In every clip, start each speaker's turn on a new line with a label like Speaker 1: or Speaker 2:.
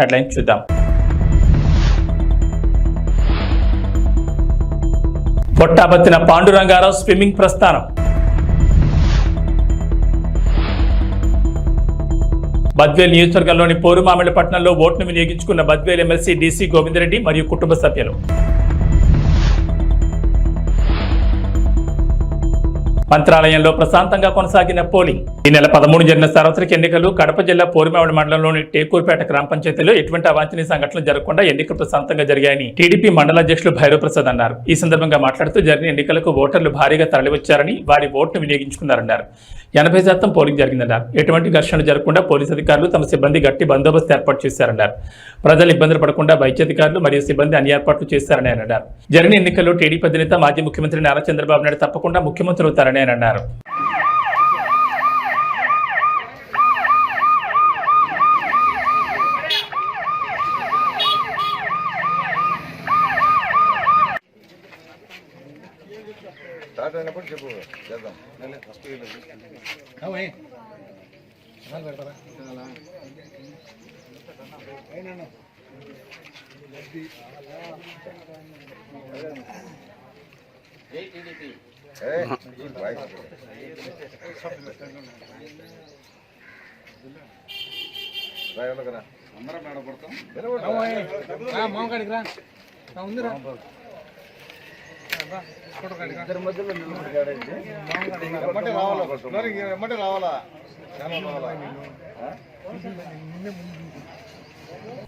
Speaker 1: Headlines చూద్దాం. పొట్టాబత్తిన Panduranga Rao swimming ప్రస్థానం. బద్వేల్ నియోజకవర్గంలోని పోరుమామిళ్లపట్నంలో ఓటును వినియోగించుకున్న బద్వేల్ ఎమ్మెల్సీ డీసీ గోవిందరెడ్డి మరియు కుటుంబ సభ్యులు. మంత్రాలయంలో ప్రశాంతంగా కొనసాగిన పోలింగ్. ఈ నెల 13 జరిగిన సార్వత్రిక ఎన్నికలు కడప జిల్లా పోరుమామిడి మండలంలోని టేకూరుపేట గ్రామ పంచాయతీలో ఎటువంటి అవాంఛనీయ సంఘటనలు జరగకుండా ఎన్నికలు ప్రశాంతంగా జరిగాయని టీడీపీ మండల అధ్యక్షులు భైరవ్ ప్రసాద్ అన్నారు. ఈ సందర్భంగా మాట్లాడుతూ జరిగిన ఎన్నికలకు ఓటర్లు భారీగా తరలివచ్చారని వారి ఓటును వినియోగించుకున్నారన్నారు. 80% పోలింగ్ జరిగిందన్నారు. ఎటువంటి ఘర్షణలు జరగకుండా పోలీసు అధికారులు తమ సిబ్బంది గట్టి బందోబస్తు ఏర్పాటు చేశారన్నారు. ప్రజలు ఇబ్బందులు పడకుండా వైద్యాధికారులు మరియు సిబ్బంది అన్ని ఏర్పాట్లు చేశారని ఆయన అన్నారు. జరిగిన ఎన్నికల్లో టీడీపీ అధినేత మాజీ ముఖ్యమంత్రి నారా చంద్రబాబు నాయుడు తప్పకుండా ముఖ్యమంత్రి అవుతారని ఆయన అన్నారు.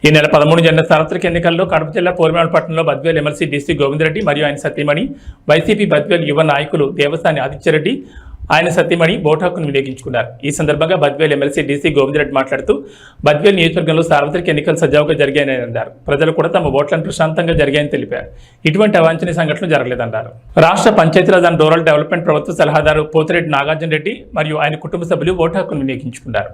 Speaker 1: ఈ నెల 13 జరిగిన సార్వత్రిక ఎన్నికల్లో కడప జిల్లా పోరుమామిళ్లపట్నంలో బద్వేల్ ఎమ్మెల్సీ డీసీ గోవిందరెడ్డి మరియు ఆయన సతీమణి వైసీపీ బద్వేల్ యువ నాయకులు దేవస్థాని ఆదిత్యరెడ్డి ఆయన సతీమణి ఓటు హక్కును వినియోగించుకున్నారు. ఈ సందర్భంగా బద్వేల్ ఎమ్మెల్సీ డీసీ గోవిందరెడ్డి మాట్లాడుతూ బద్వేల్ నియోజకవర్గంలో సార్వత్రిక ఎన్నికలు సజావుగా జరిగాయని అన్నారు. ప్రజలు కూడా తమ ఓట్లను ప్రశాంతంగా జరిగాయని తెలిపారు. ఇటువంటి అవాంఛనీయ సంఘటనలు జరగలేదన్నారు. రాష్ట్ర పంచాయతీరాజ్ అండ్ రూరల్ డెవలప్మెంట్ ప్రభుత్వ సలహాదారు పోతిరెడ్డి నాగార్జున రెడ్డి మరియు ఆయన కుటుంబ సభ్యులు ఓటు హక్కును వినియోగించుకున్నారు.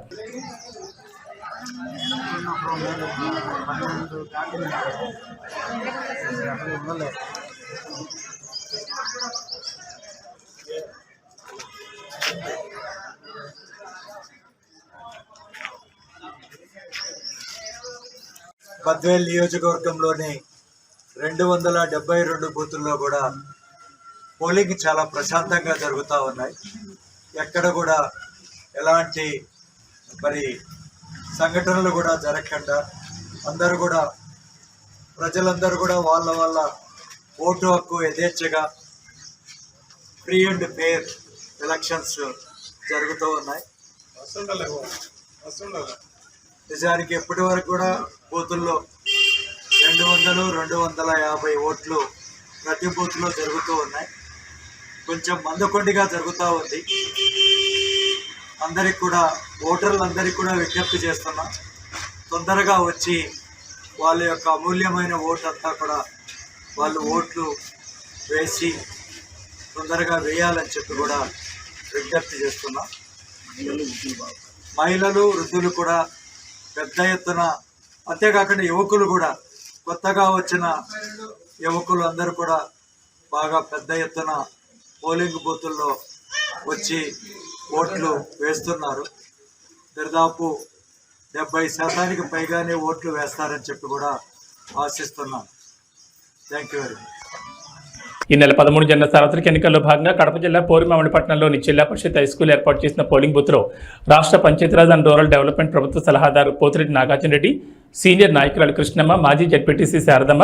Speaker 2: బద్వేల్ నియోజకవర్గంలోని 272 బూతుల్లో కూడా పోలింగ్ చాలా ప్రశాంతంగా జరుగుతూ ఉన్నాయి. ఎక్కడ కూడా ఎలాంటి సంఘటనలు కూడా జరగకుండా ప్రజలందరూ కూడా వాళ్ళ ఓటు హక్కు యథేచ్ఛగా ఫ్రీ అండ్ ఫెయిర్ ఎలక్షన్స్ జరుగుతూ ఉన్నాయి. నిజానికి ఎప్పటి వరకు కూడా బూతుల్లో 200-250 ఓట్లు ప్రతి బూత్లో జరుగుతూ ఉన్నాయి. కొంచెం మందకొండిగా జరుగుతూ ఉంది. ఓటర్లందరికీ కూడా విజ్ఞప్తి చేస్తున్నా, తొందరగా వచ్చి వాళ్ళ యొక్క అమూల్యమైన ఓటు అంతా కూడా వాళ్ళు ఓట్లు వేసి తొందరగా వేయాలని చెప్పి కూడా విజ్ఞప్తి చేస్తున్నా. మహిళలు వృద్ధులు కూడా పెద్ద ఎత్తున, అంతేకాకుండా యువకులు కూడా, కొత్తగా వచ్చిన యువకులు అందరూ కూడా బాగా పెద్ద ఎత్తున పోలింగ్ బూతుల్లో వచ్చి ఓట్లు వేస్తున్నారు. దాదాపు 70% పైగానే ఓట్లు వేస్తారని చెప్పి కూడా ఆశిస్తున్నాం. Thank you very much.
Speaker 1: ఈ నెల 13 జరిగిన సార్వత్రిక ఎన్నికల్లో భాగంగా కడప జిల్లా పోరుమామిళ్లపట్నంలోని జిల్లా పరిషత్ హైస్కూల్ ఏర్పాటు చేసిన పోలింగ్ బూత్లో రాష్ట్ర పంచాయతీరాజ్ అండ్ రూరల్ డెవలప్మెంట్ ప్రభుత్వ సలహాదారు పోతిరెడ్డి నాగార్జున రెడ్డి, సీనియర్ నాయకురాలు కృష్ణమ్మ, మాజీ జడ్పీటీసీ శారదమ్మ,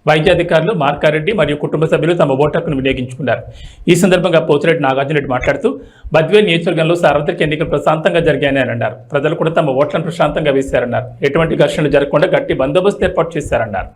Speaker 1: వైద్యాధికారులు మార్కారెడ్డి మరియు కుటుంబ సభ్యులు తమ ఓటు హక్కును వినియోగించుకున్నారు. ఈ సందర్భంగా పోతిరెడ్డి నాగార్జున రెడ్డి మాట్లాడుతూ బద్వేల్ నియోజకవర్గంలో సార్వత్రిక ఎన్నికలు ప్రశాంతంగా జరిగాయని అన్నారు. ప్రజలు కూడా తమ ఓట్లను ప్రశాంతంగా వేశారన్నారు. ఎటువంటి ఘర్షణలు జరగకుండా గట్టి బందోబస్తు ఏర్పాటు చేశారన్నారు.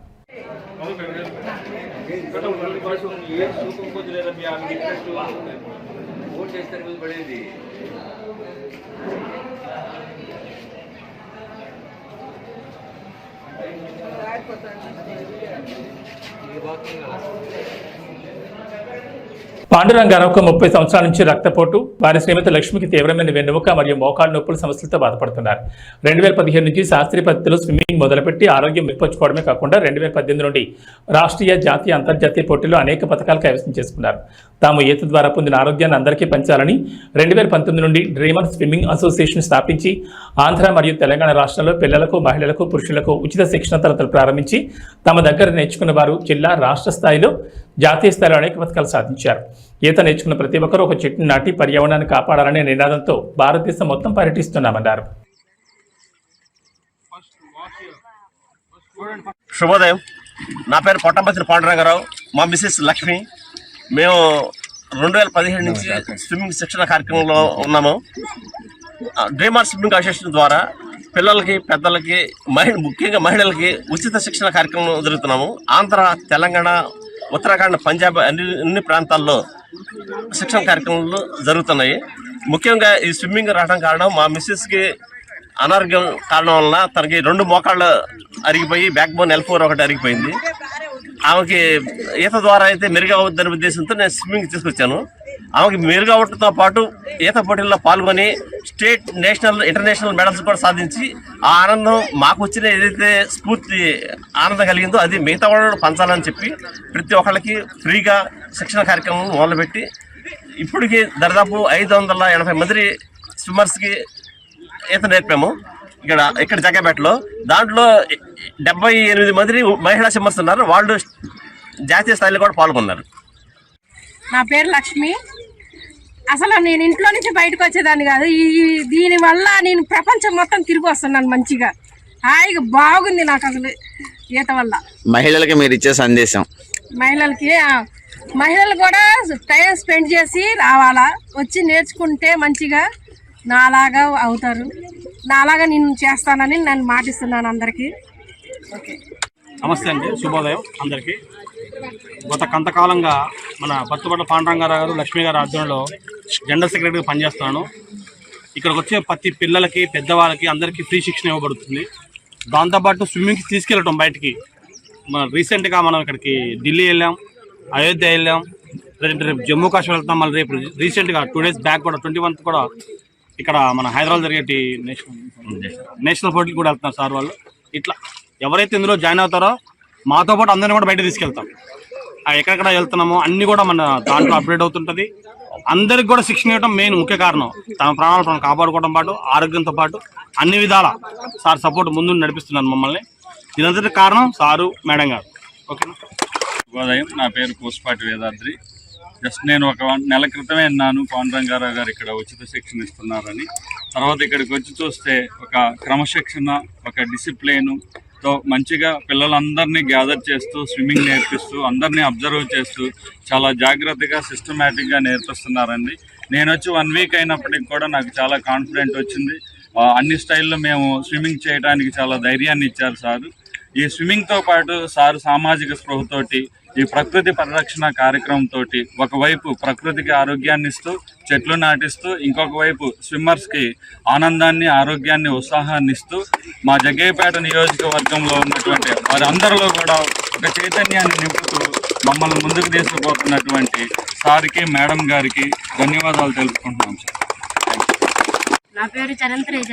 Speaker 1: పాండురంగారావుకు 30 సంవత్సరాల నుంచి రక్తపోటు, వారి శ్రీమతి లక్ష్మికి తీవ్రమైన వెన్నుముక మరియు మోకాలు నొప్పుల సమస్యలతో బాధపడుతున్నారు. 2015 నుంచి శాస్త్రీయ పద్ధతిలో స్విమ్మింగ్ మొదలుపెట్టి ఆరోగ్యం మెరుగుపరచుకోవడమే కాకుండా 2018 నుండి రాష్ట్రీయ, జాతీయ, అంతర్జాతీయ పోటీల్లో అనేక పథకాలు కైవసం చేసుకున్నారు. తాము ఈత ద్వారా పొందిన ఆరోగ్యాన్ని అందరికీ పంచాలని 2019 నుండి డ్రీమర్ స్విమ్మింగ్ అసోసియేషన్ స్థాపించి ఆంధ్ర మరియు తెలంగాణ రాష్ట్రాల్లో పిల్లలకు, మహిళలకు, పురుషులకు ఉచిత శిక్షణ తరగతులు ప్రారంభించి తమ దగ్గర నేర్చుకున్న వారు జిల్లా, రాష్ట్ర స్థాయిలో, జాతీయ స్థాయిలో అనేక పథకాలు సాధించారు. ఈత నేర్చుకున్న ప్రతి ఒక్కరూ ఒక చెట్టును నాటి పర్యావరణాన్ని కాపాడాలనే నినాదంతో భారతదేశం మొత్తం పర్యటిస్తున్నామన్నారు.
Speaker 3: శుభోదయం. నా పేరు పొట్టంపత్రి పాండురంగారావు, మా మిసెస్ లక్ష్మి. మేము 2017 నుంచి స్విమ్మింగ్ శిక్షణ కార్యక్రమంలో ఉన్నాము. డ్రీమర్ స్విమ్మింగ్ అసోసియేషన్ ద్వారా పిల్లలకి, పెద్దలకి, ముఖ్యంగా మహిళలకి ఉచిత శిక్షణ కార్యక్రమం జరుగుతున్నాము. ఆంధ్ర, తెలంగాణ, ఉత్తరాఖండ్, పంజాబ్ అన్ని ప్రాంతాల్లో శిక్షణ కార్యక్రమాలు జరుగుతున్నాయి. ముఖ్యంగా ఈ స్విమ్మింగ్ రావడం కారణం మా మిస్సెస్కి అనారోగ్యం కారణం వలన తనకి 2 మోకాళ్ళు అరిగిపోయి బ్యాక్ బోన్ L4 ఒకటి అరిగిపోయింది. ఆమెకి ఈత ద్వారా అయితే మెరుగవుద్దనే ఉద్దేశంతో నేను స్విమ్మింగ్ తీసుకొచ్చాను. ఆమెకి మెరుగవడంతో పాటు ఈత పోటీల్లో పాల్గొని స్టేట్, నేషనల్, ఇంటర్నేషనల్ మెడల్స్ కూడా సాధించి ఆ ఆనందం మాకు వచ్చిన ఏదైతే స్ఫూర్తి ఆనందం కలిగిందో అది మిగతా వాళ్ళు పంచాలని చెప్పి ప్రతి ఒక్కళ్ళకి ఫ్రీగా శిక్షణ కార్యక్రమం మొదలుపెట్టి ఇప్పటికి దాదాపు 580 మంది స్విమ్మర్స్కి ఈత నేర్పాము. ఇక్కడ జగ్గపేటలో దాంట్లో 78 మంది మహిళా స్విమ్మర్స్ ఉన్నారు. వాళ్ళు జాతీయ స్థాయిలో కూడా పాల్గొన్నారు.
Speaker 4: నా పేరు లక్ష్మి. అసలు నేను ఇంట్లో నుంచి బయటకు వచ్చేదాన్ని కాదు. దీనివల్ల నేను ప్రపంచం మొత్తం తిరిగి వస్తున్నాను మంచిగా, హాయిగా బాగుంది నాకు అసలు ఈత వల్ల.
Speaker 5: మహిళలకి మీరు ఇచ్చే సందేశం?
Speaker 4: మహిళలు కూడా టైం స్పెండ్ చేసి రావాలా, వచ్చి నేర్చుకుంటే మంచిగా నాలాగా అవుతారు. నాలాగా నేను చేస్తానని నేను మాటిస్తున్నాను అందరికీ. ఓకే,
Speaker 6: నమస్తే అండి, శుభోదయం అందరికీ. గత కొంతకాలంగా మన పత్తుపట్ల పాండురంగారావు గారు, లక్ష్మి గారు ఆధ్వర్యంలో జనరల్ సెక్రటరీగా పనిచేస్తున్నాను. ఇక్కడికి వచ్చే ప్రతి పిల్లలకి, పెద్దవాళ్ళకి అందరికీ ఫ్రీ శిక్షణ ఇవ్వబడుతుంది. దాంతోపాటు స్విమ్మింగ్కి తీసుకెళ్ళటం బయటికి. రీసెంట్గా మనం ఇక్కడికి ఢిల్లీ వెళ్ళాం, అయోధ్య వెళ్ళాం, రేపు జమ్మూ కాశ్మీర్ వెళ్తాం. మళ్ళీ రేపు రీసెంట్గా 2 days బ్యాక్ కూడా 21th కూడా ఇక్కడ మన హైదరాబాద్ జరిగే నేషనల్ పోటీలు కూడా వెళ్తున్నారు సార్ వాళ్ళు. ఇట్లా ఎవరైతే ఇందులో జాయిన్ అవుతారో మాతో పాటు అందరినీ కూడా బయట తీసుకెళ్తాం. ఎక్కడెక్కడ వెళ్తున్నామో అన్నీ కూడా మన దాంట్లో అప్డేట్ అవుతుంటుంది. అందరికి కూడా శిక్షణ ఇవ్వడం మెయిన్ ముఖ్య కారణం. తమ ప్రాణాలను కాపాడుకోవడం పాటు ఆరోగ్యంతో పాటు అన్ని విధాల సార్ సపోర్ట్ ముందు నడిపిస్తున్నారు మమ్మల్ని. దీనంతటి కారణం సారు, మేడం గారు. ఓకేనా?
Speaker 7: శుభోదయం. నా పేరు పూసపాటి వేదాద్రి. జస్ట్ నేను 1 నెల క్రితమే విన్నాను పాండురంగారావు గారు ఇక్కడ ఉచిత శిక్షణ ఇస్తున్నారని. తర్వాత ఇక్కడికి వచ్చి చూస్తే ఒక క్రమశిక్షణ, ఒక డిసిప్లిన్తో మంచిగా పిల్లలందరినీ గ్యాదర్ చేస్తూ, స్విమ్మింగ్ నేర్పిస్తూ, అందరినీ అబ్జర్వ్ చేస్తూ చాలా జాగ్రత్తగా, సిస్టమేటిక్గా నేర్పిస్తున్నారండి. నేను వచ్చి 1 వీక్ అయినప్పటికి కూడా నాకు చాలా కాన్ఫిడెంట్ వచ్చింది. అన్ని స్టైల్లో మేము స్విమ్మింగ్ చేయడానికి చాలా ధైర్యాన్ని ఇచ్చారు సారు. ఈ స్విమ్మింగ్తో పాటు సారు సామాజిక స్పృహతోటి, ఈ ప్రకృతి పరిరక్షణ కార్యక్రమంతో ఒకవైపు ప్రకృతికి ఆరోగ్యాన్ని ఇస్తూ, చెట్లు నాటిస్తూ, ఇంకొక వైపు స్విమ్మర్స్కి ఆనందాన్ని, ఆరోగ్యాన్ని, ఉత్సాహాన్ని ఇస్తూ మా జగ్గయ్యపేట నియోజకవర్గంలో ఉన్నటువంటి వారందరిలో కూడా ఒక చైతన్యాన్ని నింపుతూ మమ్మల్ని ముందుకు తీసుకుపోతున్నటువంటి సార్కి, మేడం గారికి ధన్యవాదాలు తెలుపుకుంటున్నాం సార్.
Speaker 8: నా పేరు చరణ్తేజ.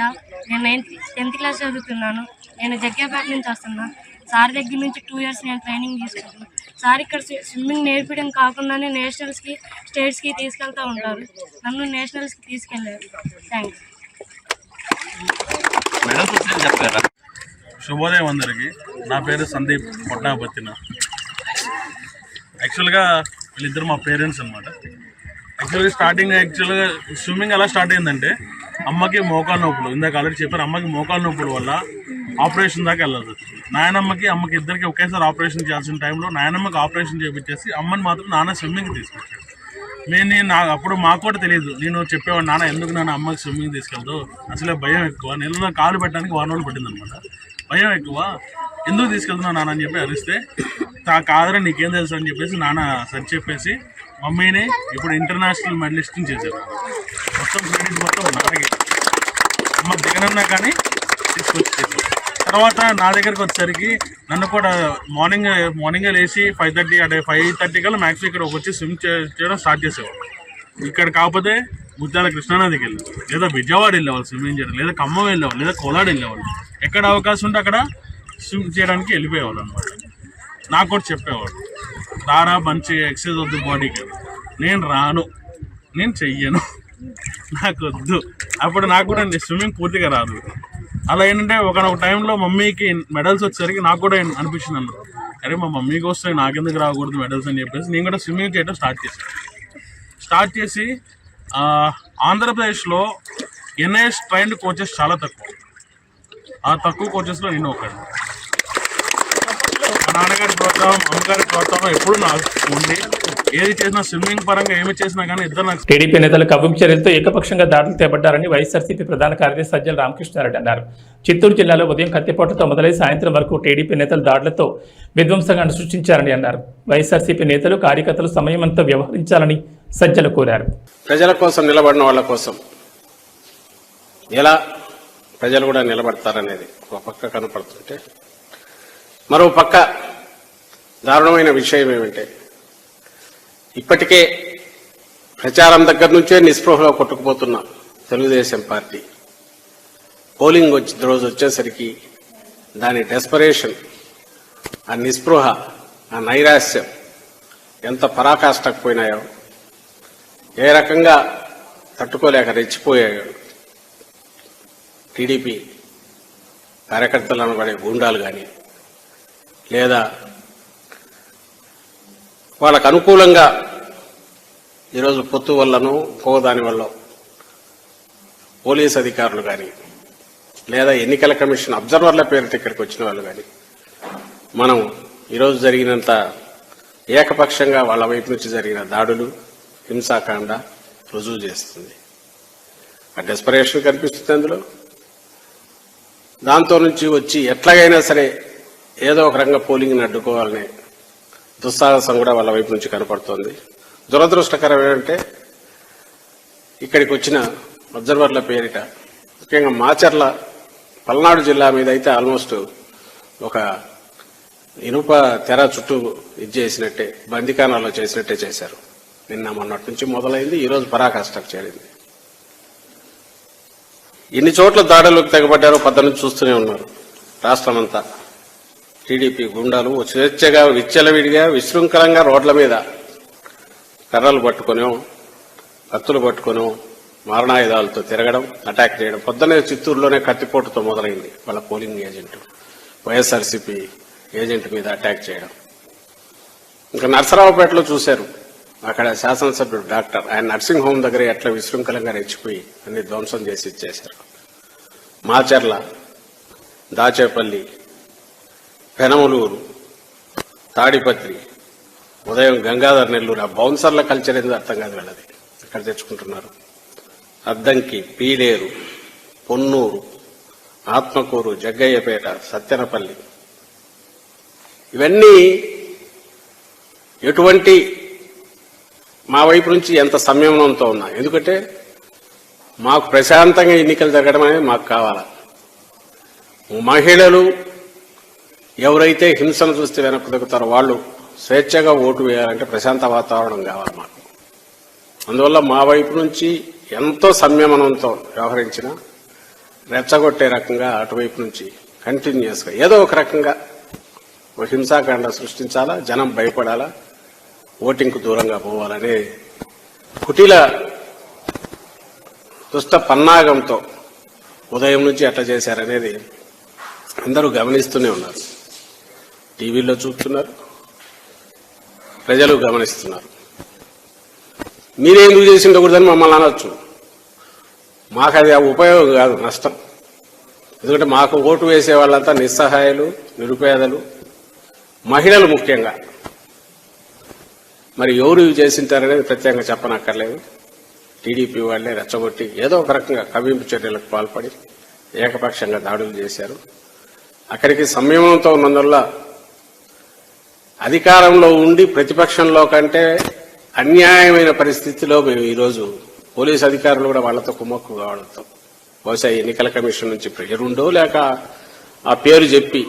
Speaker 8: నేను 10th క్లాస్ చదువుతున్నాను. నేను జగ్గయ్యపేట నుంచి వస్తున్నా. సార్ దగ్గర నుంచి 2 years నేను ట్రైనింగ్ తీసుకుంటున్నాను. సార్ ఇక్కడ స్విమ్మింగ్ నేర్పడం కాకుండానే నేషనల్స్కి, స్టేట్స్కి తీసుకెళ్తూ ఉంటారు. నన్ను నేషనల్స్కి తీసుకెళ్ళారు. థ్యాంక్స్.
Speaker 6: శుభోదయం అందరికీ. నా పేరు సందీప్ పొట్టాపత్తిన. యాక్చువల్గా వీళ్ళిద్దరు మా పేరెంట్స్ అనమాట. యాక్చువల్గా స్విమ్మింగ్ ఎలా స్టార్ట్ అయిందంటే, అమ్మకి మోకాలు నొప్పులు, ఇందాక ఆల్రెడీ చెప్పారు, అమ్మకి మోకాలు నొప్పుల వల్ల ఆపరేషన్ దాకా వెళ్ళాల్సి వచ్చింది. నాయనమ్మకి, అమ్మకి ఇద్దరికి ఒకేసారి ఆపరేషన్ చేయాల్సిన టైంలో నాయనమ్మకి ఆపరేషన్ చేయించేసి అమ్మని మాత్రం నాన్న స్విమ్మింగ్ తీసుకొచ్చాడు. అప్పుడు మాకు కూడా తెలియదు. నేను చెప్పేవాడు, నాన్న ఎందుకు నాన్న అమ్మకి స్విమ్మింగ్ తీసుకెళ్తావు, అసలే భయం ఎక్కువ, నీళ్ళలో కాలు పెట్టడానికి 1 రోజులు పట్టిందనమాట. భయం ఎక్కువ, ఎందుకు తీసుకెళ్తున్నావు నాన్న అని చెప్పి అరిస్తే, కాదరా నీకేం తెలుసు అని చెప్పేసి నాన్న సరి చెప్పేసి మమ్మీని ఇప్పుడు ఇంటర్నేషనల్ మెడలిస్ట్ని చేశారు. మొత్తం క్రెడిట్ మొత్తం నాన్నకి. అమ్మ దిగనన్నా కానీ తీసుకొచ్చి చేశారు. తర్వాత నా దగ్గరకు వచ్చేసరికి నన్ను కూడా మార్నింగే లేచి 5:30 కల్లా మ్యాక్స్ ఇక్కడ వచ్చి స్విమ్ చేయడం స్టార్ట్ చేసేవాళ్ళు. ఇక్కడ కాకపోతే ముత్యాల కృష్ణానదికి వెళ్ళేవాళ్ళు, లేదా విజయవాడ వెళ్ళేవాళ్ళు స్విమ్మింగ్ చేయడం, లేదా ఖమ్మం వెళ్ళేవాళ్ళు, లేదా కోలాడ వెళ్ళేవాళ్ళు. ఎక్కడ అవకాశం ఉంటే అక్కడ స్విమ్ చేయడానికి వెళ్ళిపోయేవాళ్ళు అనమాట. నాకు కూడా చెప్పేవాడు, రారా మంచి ఎక్సర్సైజ్ వద్దు బాడీకి. నేను రాను, నేను చెయ్యను, నాకు వద్దు. అప్పుడు నాకు కూడా స్విమ్మింగ్ పూర్తిగా రాదు. అలా ఏంటంటే ఒక టైంలో మమ్మీకి మెడల్స్ వచ్చేసరికి నాకు కూడా అనిపించింది అన్న, అరే మా మమ్మీకి వస్తాయి నాకెందుకు రాకూడదు మెడల్స్ అని చెప్పేసి నేను కూడా స్విమ్మింగ్ చేయడం స్టార్ట్ చేసి ఆంధ్రప్రదేశ్లో ఎన్ఐఎస్ ట్రైన్డ్ కోచెస్ చాలా తక్కువ. ఆ తక్కువ కోచెస్లో నేను ఒకటి. మా నాన్నగారి ప్రోత్సాహం, అమ్మగారి ప్రోత్సాహం ఎప్పుడు నాకు ఉంది. ఏది చేసినా స్విమ్మింగ్ పరంగా ఏమి చేసినా కానీ ఇద్దరు నాకు.
Speaker 1: టీడీపీ నేతలు కవ్వింపు చర్యలతో ఏకపక్షంగా దాడులు చేపట్టారని వైఎస్ఆర్సీపీ ప్రధాన కార్యదర్శి సజ్జల రామకృష్ణారెడ్డి అన్నారు. చిత్తూరు జిల్లాలో ఉదయం కత్తిపోటతో మొదలై సాయంత్రం వరకు టీడీపీ నేతలు దాడులతో విధ్వంసంగా సృష్టించారని అన్నారు. వైఎస్ఆర్సీపీ నేతలు కార్యకర్తలు సమయమంతా వ్యవహరించాలని సజ్జల కోరారు.
Speaker 9: ప్రజల కోసం నిలబడిన వాళ్ళ కోసం ఎలా ప్రజలు కూడా నిలబడతారనేది ఒక పక్క కనపడుతుంటే, మరో పక్క దారుణమైన విషయం ఏమంటే ఇప్పటికే ప్రచారం దగ్గర నుంచే నిస్పృహలో కొట్టుకుపోతున్న తెలుగుదేశం పార్టీ పోలింగ్ రోజు వచ్చేసరికి దాని డెస్పరేషన్, ఆ నిస్పృహ, ఆ నైరాశ్యం ఎంత పరాకాష్ఠకు పోయినాయో, ఏ రకంగా తట్టుకోలేక రెచ్చిపోయాయో టీడీపీ కార్యకర్తలను పడే గూండాలు కానీ, లేదా వాళ్ళకు అనుకూలంగా ఈరోజు పొత్తు వల్లనో దాని వల్ల పోలీస్ అధికారులు కానీ, లేదా ఎన్నికల కమిషన్ అబ్జర్వర్ల పేరిట ఇక్కడికి వచ్చిన వాళ్ళు కానీ, మనం ఈరోజు జరిగినంత ఏకపక్షంగా వాళ్ళ వైపు నుంచి జరిగిన దాడులు, హింసాకాండ రుజువు చేస్తుంది. ఆ డెస్పరేషన్ కనిపిస్తుంది అందులో. దాంతో నుంచి వచ్చి ఎట్లాగైనా సరే ఏదో ఒక రకంగా పోలింగ్ని అడ్డుకోవాలనే దుస్సాహసం కూడా వాళ్ళ వైపు నుంచి కనపడుతోంది. దురదృష్టకరం ఏంటంటే ఇక్కడికి వచ్చిన అబ్జర్వర్ల పేరిట ముఖ్యంగా మాచర్ల, పల్నాడు జిల్లా మీద అయితే ఆల్మోస్ట్ ఒక ఇనుప తెర చుట్టూ చేసినట్టే, బందికానాల్లో చేసినట్టే చేశారు. నిన్న మొన్నటి నుంచి మొదలైంది, ఈరోజు పరాకాష్ఠకు చేరింది. ఎన్ని చోట్ల దాడులకు తెగబడ్డారో పద్ధతి చూస్తూనే ఉన్నారు. రాష్ట్రమంతా టీడీపీ గుండాలు స్వేచ్ఛగా, విచ్చలవిడిగా, విశృంఖలంగా రోడ్ల మీద కర్రలు పట్టుకునో, కత్తులు పట్టుకునో, మారణాయుధాలతో తిరగడం, అటాక్ చేయడం. పొద్దునే చిత్తూరులోనే కత్తిపోటుతో మొదలైంది వాళ్ళ పోలింగ్ ఏజెంట్, వైఎస్ఆర్సీపీ ఏజెంట్ మీద అటాక్ చేయడం. ఇంకా నర్సరావుపేటలో చూశారు, అక్కడ శాసనసభ్యుడు డాక్టర్, ఆయన నర్సింగ్ హోమ్ దగ్గర ఎట్లా విశృంఖలంగా రెచ్చిపోయి అన్ని ధ్వంసం చేసి ఇచ్చేశారు. మాచర్ల, దాచేపల్లి, పెనమలూరు, తాడిపత్రి, ఉదయం గంగాధర్ నెల్లూరు. ఆ బౌన్సర్ల కల్చర్ ఏందో అర్థం కాదు వెళ్ళది, ఇక్కడ తెచ్చుకుంటున్నారు. అద్దంకి, పీలేరు, పొన్నూరు, ఆత్మకూరు, జగ్గయ్యపేట, సత్తెనపల్లి, ఇవన్నీ ఎటువంటి మా వైపు నుంచి ఎంత సంయమనంతో ఉన్నా. ఎందుకంటే మాకు ప్రశాంతంగా ఎన్నికలు జరగడం అనేది మాకు కావాలా. మహిళలు ఎవరైతే హింసను చూస్తే వెనక్కు దిగుతారో వాళ్ళు స్వేచ్ఛగా ఓటు వేయాలంటే ప్రశాంత వాతావరణం కావాలి మాకు. అందువల్ల మా వైపు నుంచి ఎంతో సంయమనంతో వ్యవహరించిన రెచ్చగొట్టే రకంగా అటువైపు నుంచి కంటిన్యూస్గా ఏదో ఒక రకంగా ఒక హింసాకాండ సృష్టించాలా, జనం భయపడాలా, ఓటింగ్కు దూరంగా పోవాలనే కుటీల దుష్ట పన్నాగంతో ఉదయం నుంచి ఎట్లా చేశారనేది అందరూ గమనిస్తూనే ఉన్నారు. టీవీలో చూస్తున్నారు, ప్రజలు గమనిస్తున్నారు. మీరేందుకు చేసి ఉండకూడదని మమ్మల్ని అనొచ్చు. మాకు అది ఉపయోగం కాదు, నష్టం. ఎందుకంటే మాకు ఓటు వేసే వాళ్ళంతా నిస్సహాయాలు, నిరుపేదలు, మహిళలు ముఖ్యంగా. మరి ఎవరు ఇవి చేసింటారనేది ప్రత్యేకంగా చెప్పనక్కర్లేదు. టీడీపీ వాళ్లే రెచ్చగొట్టి ఏదో ఒక రకంగా కవ్వింపు చర్యలకు పాల్పడి ఏకపక్షంగా దాడులు చేశారు. అక్కడికి సంయమనంతో ఉన్నందువల్ల అధికారంలో ఉండి ప్రతిపక్షంలో కంటే అన్యాయమైన పరిస్థితిలో మేము ఈరోజు పోలీసు అధికారులు కూడా వాళ్లతో కుమ్మక్కు కావడంతో బహుశా ఎన్నికల కమిషన్ నుంచి ప్రెషర్ ఉండో లేక ఆ పేరు చెప్పి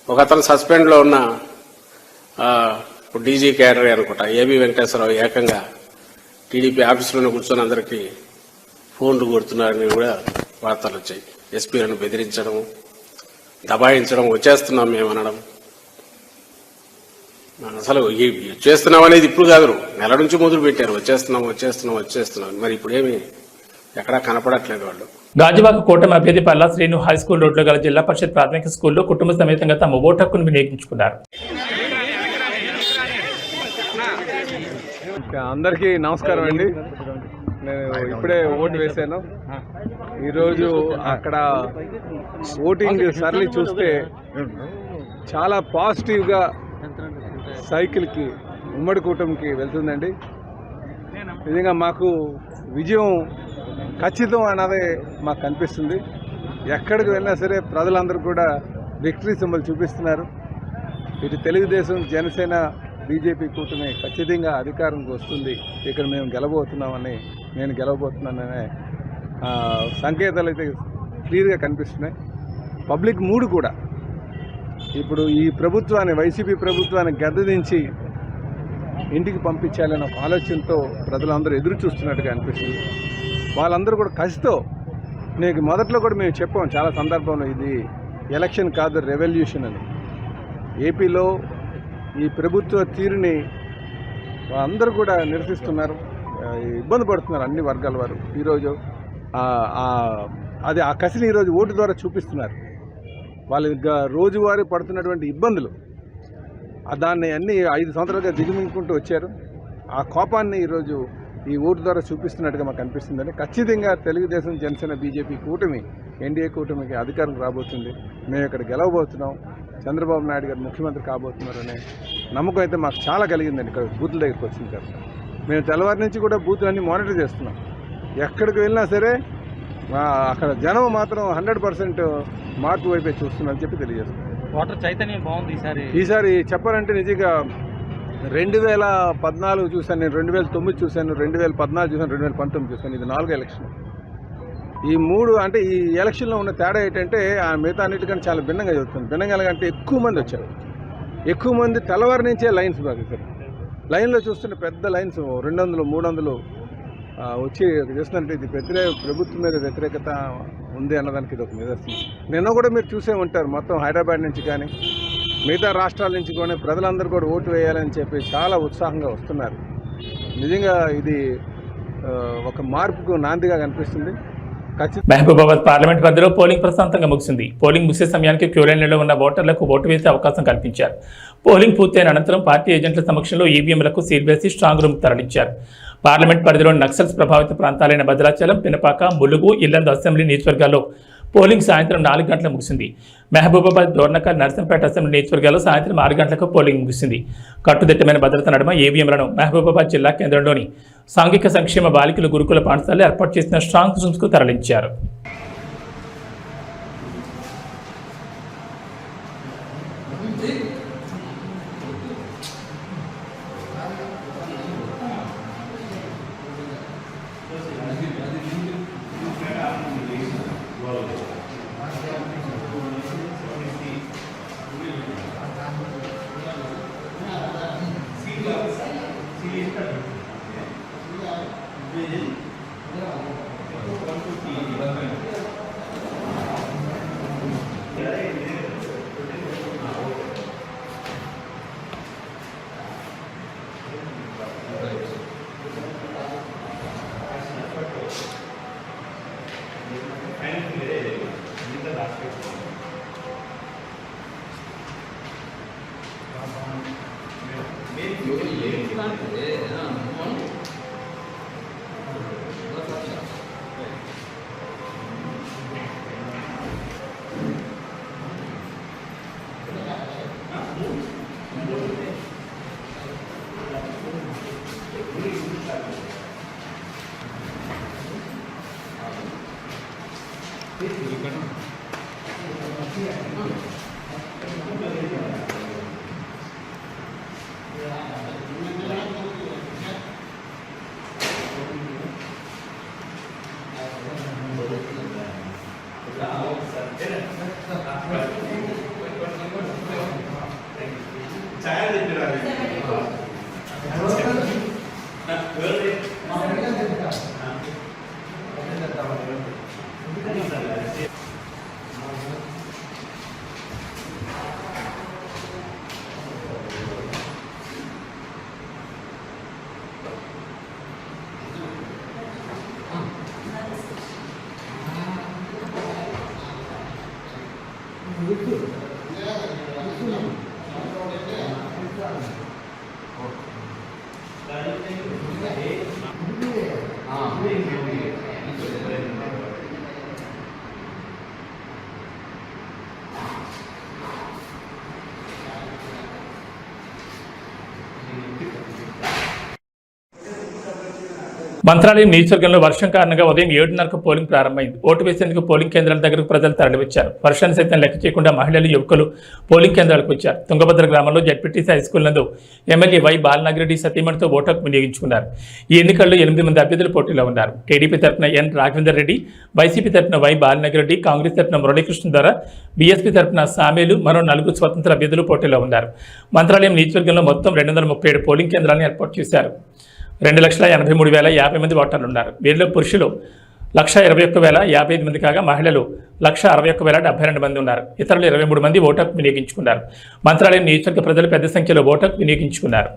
Speaker 9: ఒక అతను సస్పెండ్లో ఉన్న డీజీ క్యాడర్ అనుకుంటా ఏబి వెంకటేశ్వరరావు ఏకంగా టీడీపీ ఆఫీసులోనే కూర్చొని అందరికీ ఫోన్లు కొడుతున్నారని కూడా వార్తలు వచ్చాయి. ఎస్పీలను బెదిరించడం, దబాయించడం, వచ్చేస్తున్నాం మేము అనడం. అసలు వచ్చేస్తున్నాం అనేది ఇప్పుడు కాదు, నెల నుంచి మొదలు పెట్టారు. వచ్చేస్తున్నాం. మరి ఇప్పుడేమి ఎక్కడా కనపడట్లేదు వాళ్ళు.
Speaker 1: గాజువాక కూటమి అభ్యర్థి పల్లా శ్రీను హై స్కూల్ రోడ్లో గల జిల్లా పరిషత్ ప్రాథమిక స్కూల్లో కుటుంబ సమేతంగా తమ ఓటు హక్కును వినియోగించుకున్నారు.
Speaker 10: అందరికీ నమస్కారం అండి. నేను ఇప్పుడే ఓటు వేశాను. ఈరోజు అక్కడ ఓటింగ్ సరళి చూస్తే చాలా పాజిటివ్గా సైకిల్కి ఉమ్మడి కూటమికి వెళ్తుందండి. నిజంగా మాకు విజయం ఖచ్చితం అన్నదే మాకు కనిపిస్తుంది. ఎక్కడికి వెళ్ళినా సరే ప్రజలందరూ కూడా విక్టరీ సింబల్ చూపిస్తున్నారు. ఇటు తెలుగుదేశం, జనసేన, బీజేపీ కూటమి ఖచ్చితంగా అధికారంకి వస్తుంది, ఇక్కడ మేము గెలబోతున్నామని, నేను గెలవబోతున్నాననే సంకేతాలు అయితే క్లియర్గా కనిపిస్తున్నాయి. పబ్లిక్ మూడు కూడా ఇప్పుడు ఈ ప్రభుత్వాన్ని, వైసీపీ ప్రభుత్వాన్ని గద్దెదించి ఇంటికి పంపించాలన్న ఆలోచనతో ప్రజలందరూ ఎదురు చూస్తున్నట్టుగా అనిపిస్తుంది. వాళ్ళందరూ కూడా కసితో, నీకు మొదట్లో కూడా మేము చెప్పాం చాలా సందర్భంలో, ఇది ఎలక్షన్ కాదు రెవల్యూషన్ అని. ఏపీలో ఈ ప్రభుత్వ తీరుని అందరూ కూడా నిరసిస్తున్నారు, ఇబ్బంది పడుతున్నారు అన్ని వర్గాల వారు. ఈరోజు ఆ కసిని ఈరోజు ఓటు ద్వారా చూపిస్తున్నారు. వాళ్ళు రోజువారీ పడుతున్నటువంటి ఇబ్బందులు, దాన్ని అన్ని 5 సంవత్సరాలుగా దిగుమింగుకుంటూ వచ్చారు. ఆ కోపాన్ని ఈరోజు ఈ ఓటు ద్వారా చూపిస్తున్నట్టుగా మాకు అనిపిస్తుందని. ఖచ్చితంగా తెలుగుదేశం, జనసేన, బీజేపీ కూటమి, ఎన్డీఏ కూటమికి అధికారం రాబోతుంది. మేము ఇక్కడ గెలవబోతున్నాం, చంద్రబాబు నాయుడు గారు ముఖ్యమంత్రి కాబోతున్నారనే నమ్మకం అయితే మాకు చాలా కలిగిందండి. ఇక్కడ బూతుల దగ్గరికి వచ్చిన తర్వాత మేము తెల్లవారి నుంచి కూడా బూతులన్నీ మానిటర్ చేస్తున్నాం. ఎక్కడికి వెళ్ళినా సరే అక్కడ జనం మాత్రం 100% మార్పు వైపే చూస్తున్నారని చెప్పి తెలియజేస్తున్నాం.
Speaker 6: వాటర్ చైతన్యం బాగుంది
Speaker 10: ఈసారి చెప్పాలంటే. నిజంగా 2014 చూశాను నేను, 2009 చూశాను, 2014 చూశాను, 2019 చూశాను. ఇది 4వ ఎలక్షన్. ఈ 3 అంటే ఈ ఎలక్షన్లో ఉన్న తేడా ఏంటంటే మిగతా అన్నిటికంటే చాలా భిన్నంగా చదువుతుంది. భిన్నంగా అంటే ఎక్కువ మంది వచ్చారు, ఎక్కువ మంది తెల్లవారి నుంచే లైన్స్ బాగా సార్. లైన్లో చూస్తుంటే పెద్ద లైన్స్ 200, 300 వచ్చి చేస్తుందంటే ఇది ప్రభుత్వం మీద వ్యతిరేకత ఉంది అన్నదానికి ఇది ఒక నిదర్శనం. నిన్న కూడా మీరు చూసే ఉంటారు, మొత్తం హైదరాబాద్ నుంచి కానీ మిగతా రాష్ట్రాల నుంచి కూడా ప్రజలందరూ కూడా ఓటు వేయాలని చెప్పి చాలా ఉత్సాహంగా వస్తున్నారు. నిజంగా ఇది ఒక మార్పుకు నాందిగా కనిపిస్తుంది.
Speaker 1: మహబూబాబాద్ పార్లమెంట్ పరిధిలో పోలింగ్ ప్రశాంతంగా ముగిసింది. పోలింగ్ ముగిసే సమయానికి క్యూలైన్లలో ఉన్న ఓటర్లకు ఓటు వేసే అవకాశం కల్పించారు. పోలింగ్ పూర్తయిన అనంతరం పార్టీ ఏజెంట్ల సమక్షంలో ఈవీఎంలకు సీల్ వేసి స్ట్రాంగ్ రూమ్ తరలించారు. పార్లమెంట్ పరిధిలోని నక్సల్స్ ప్రభావిత ప్రాంతాలైన భద్రాచలం, పినపాక, ములుగు, ఇల్లందు అసెంబ్లీ నియోజకవర్గాల్లో పోలింగ్ సాయంత్రం 4 గంటలకు ముగిసింది. మహబూబాబాద్, డోర్నకల్, నర్సంపేట అసెంబ్లీ నియోజకవర్గాల్లో సాయంత్రం 6 గంటలకు పోలింగ్ ముగిసింది. కట్టుదిట్టమైన భద్రత నడుమ ఈవీఎంలను మహబూబాబాద్ జిల్లా కేంద్రంలోని సాంఘిక సంక్షేమ బాలికల గురుకుల పాఠశాలలో ఏర్పాటు చేసిన స్ట్రాంగ్ రూమ్స్కు తరలించారు. మంత్రాలయం నియోజకవర్గంలో వర్షం కారణంగా ఉదయం 7:30కు పోలింగ్ ప్రారంభమైంది. ఓటు వేసేందుకు పోలింగ్ కేంద్రాల దగ్గరకు ప్రజలు తరలివచ్చారు. వర్షాన్ని సైతం లెక్క చేయకుండా మహిళలు, యువకులు పోలింగ్ కేంద్రాలకు వచ్చారు. తుంగభద్ర గ్రామంలో జెడ్పీటీసీ హైస్కూల్ నందు ఎమ్మెల్యే వై బాలనాగిరెడ్డి సతీమణితో ఓటు హక్కు వినియోగించుకున్నారు. ఈ ఎన్నికల్లో 8 మంది అభ్యర్థులు పోటీలో ఉన్నారు. టీడీపీ తరఫున ఎన్ రాఘవేందర్ రెడ్డి, వైసీపీ తరఫున వై బాలనాగిరెడ్డి, కాంగ్రెస్ తరఫున మురళీకృష్ణ ద్వారా, బీఎస్పీ తరఫున సామేలు, మరో 4 స్వతంత్ర అభ్యర్థులు పోటీలో ఉన్నారు. మంత్రాలయం నియోజకవర్గంలో మొత్తం 237 పోలింగ్ కేంద్రాలను ఏర్పాటు చేశారు. 2,83,050 మంది ఓటర్లు ఉన్నారు. వీరిలో పురుషులు 1,21,055 మంది కాగా మహిళలు 1,61,072 మంది ఉన్నారు. ఇతరులు 23 మంది ఓటు హక్కు వినియోగించుకున్నారు. మంత్రాలయం నియోజకవర్గ ప్రజలు పెద్ద సంఖ్యలో ఓటు హక్కు వినియోగించుకున్నారు.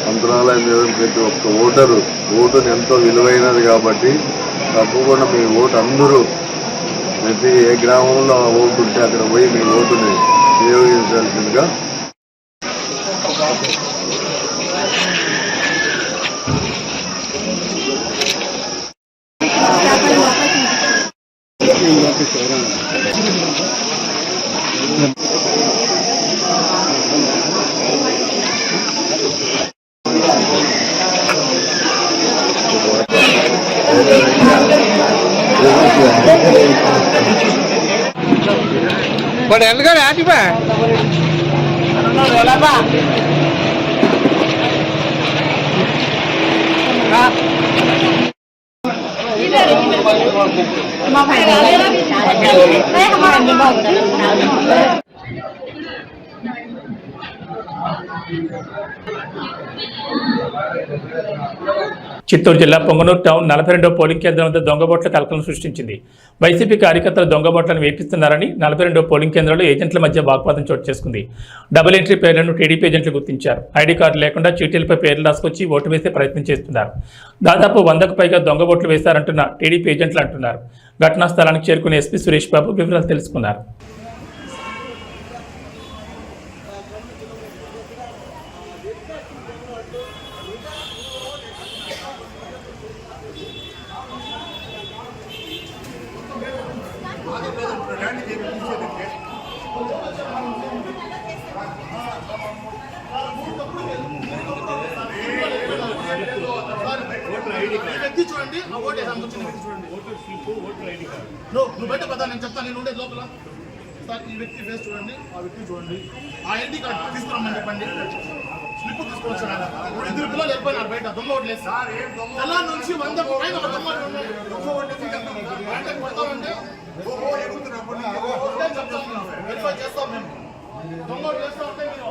Speaker 11: మంత్రాలయం ప్రతి ఒక్క ఓటుని ఎంతో విలువైనది కాబట్టి తప్పకుండా మీ ఓటు అందరూ ప్రతి ఏ గ్రామంలో ఓటు ఉంటే అక్కడ పోయి మీ ఓటుని వినియోగించాల్సిందిగా
Speaker 1: చిత్తూరు జిల్లా పొంగనూరు టౌన్ 42వ పోలింగ్ కేంద్రం వద్ద దొంగబోట్ల కలకలం సృష్టించింది. వైసీపీ కార్యకర్తలు దొంగబోట్లను వేపిస్తున్నారని 42వ పోలింగ్ కేంద్రంలో ఏజెంట్ల మధ్య వాగ్వాదం చోటు చేసుకుంది. డబుల్ ఎంట్రీ పేర్లను టీడీపీ ఏజెంట్లు గుర్తించారు. ఐడీ కార్డు లేకుండా చీటీలపై పేర్లు రాసుకొచ్చి ఓటు వేసే ప్రయత్నం చేస్తున్నారు. దాదాపు 100కు పైగా దొంగబోట్లు వేశారంటున్న టీడీపీ ఏజెంట్లు అంటున్నారు. ఘటనా స్థలానికి చేరుకునే ఎస్పీ సురేష్ బాబు వివరాలు తెలుసుకున్నారు.
Speaker 12: చూడండి నువ్వు బయట పదా నేను చెప్తాను. నేను ఉండేది లోపల సార్ ఈ వ్యక్తి ఫేస్ చూడండి, ఆ వ్యక్తి చూడండి, ఆ ఐడి కార్డు తీసుకురమ్మని చెప్పండి, స్లిప్ తీసుకొచ్చాను. 2 పిల్లలు వెళ్ళిపోయినారు బయట దొంగ ఓట్లేదు సార్. ఎలా నుంచి 100 పైన దొంగ ఓట్లు కొడతామంటే దొంగ ఓట్లు వేస్తా ఉంటే మీరు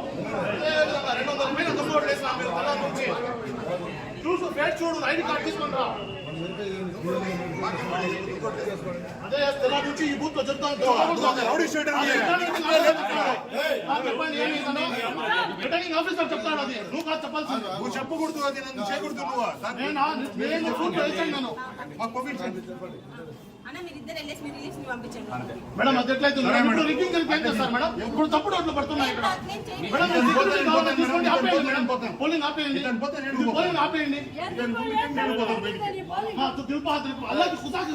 Speaker 12: అదే విధంగా 200 పైన దొంగ ఓట్లు వేసినా మీరు తల నుంచి చూసు ఫేస్ చూడు ఐడి కార్డు తీసుకొని రా. అదే తెల్ల నుంచి ఈ బూత్ లో చెప్తా రిటర్నింగ్ ఆఫీసర్ చెప్తాడు. అది నువ్వు కాదు చెప్పాల్సింది. నువ్వు చెప్పకూడదు, అది నన్ను చేయకూడదు. నువ్వు నేను బూత్ లో వేసాను. నేను మాకు పంపించండి మేడం. అది ఎట్లయితే ఇప్పుడు రిగ్గింగ్ ఏం చేస్తారు మేడం? ఇప్పుడు తప్పుడు ఓట్లు పడుతున్నాయి ఇక్కడ మేడం. తీసుకోండి, ఆపేయండి మేడం. పోలింగ్ ఆపేయండి, పోలింగ్ ఆపేయండి. అలాగే కుతాకి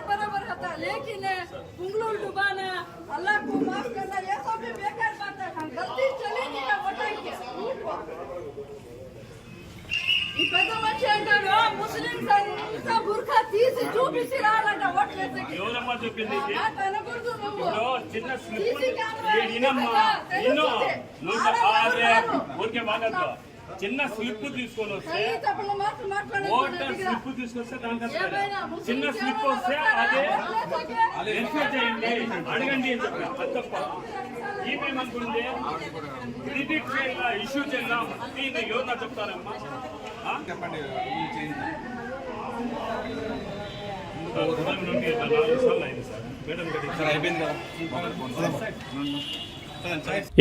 Speaker 4: बराबर था, लेकिन उंगलू डुबाना अल्लाह को माफ करना ये सब भी बेकार बात है. गलती चली नहीं ना बताइए. ఈ పెద్ద మనిషి అంటాడు ముస్లిమ్స్ అంతా బుర్ఖా తీసి చూపిసిరాలంట ఓట్లేసకి. అనకూడదు నువ్వు.
Speaker 1: చిన్న చిన్న స్లిప్ తీసుకొని వస్తే ఓటర్ స్లిప్ తీసుకొస్తే దానికి చిన్న స్లిప్ వస్తే అదే వెరిఫై చేయండి, అడగండి అని చెప్పారు. అది తప్ప ఏమేమనుకుంటే క్రెడిట్ చేయాల ఇష్యూ చేయాల దీన్ని ఎవరన్నా చెప్తారమ్మా చెప్పండి. అయిపోయింది కదా.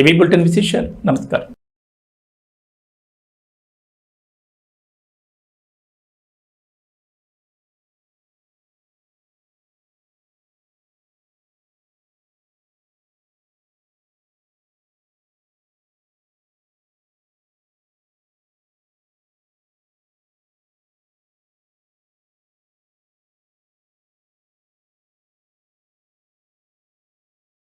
Speaker 1: ఏవి బులెటిన్ విశేషాలు. నమస్కారం.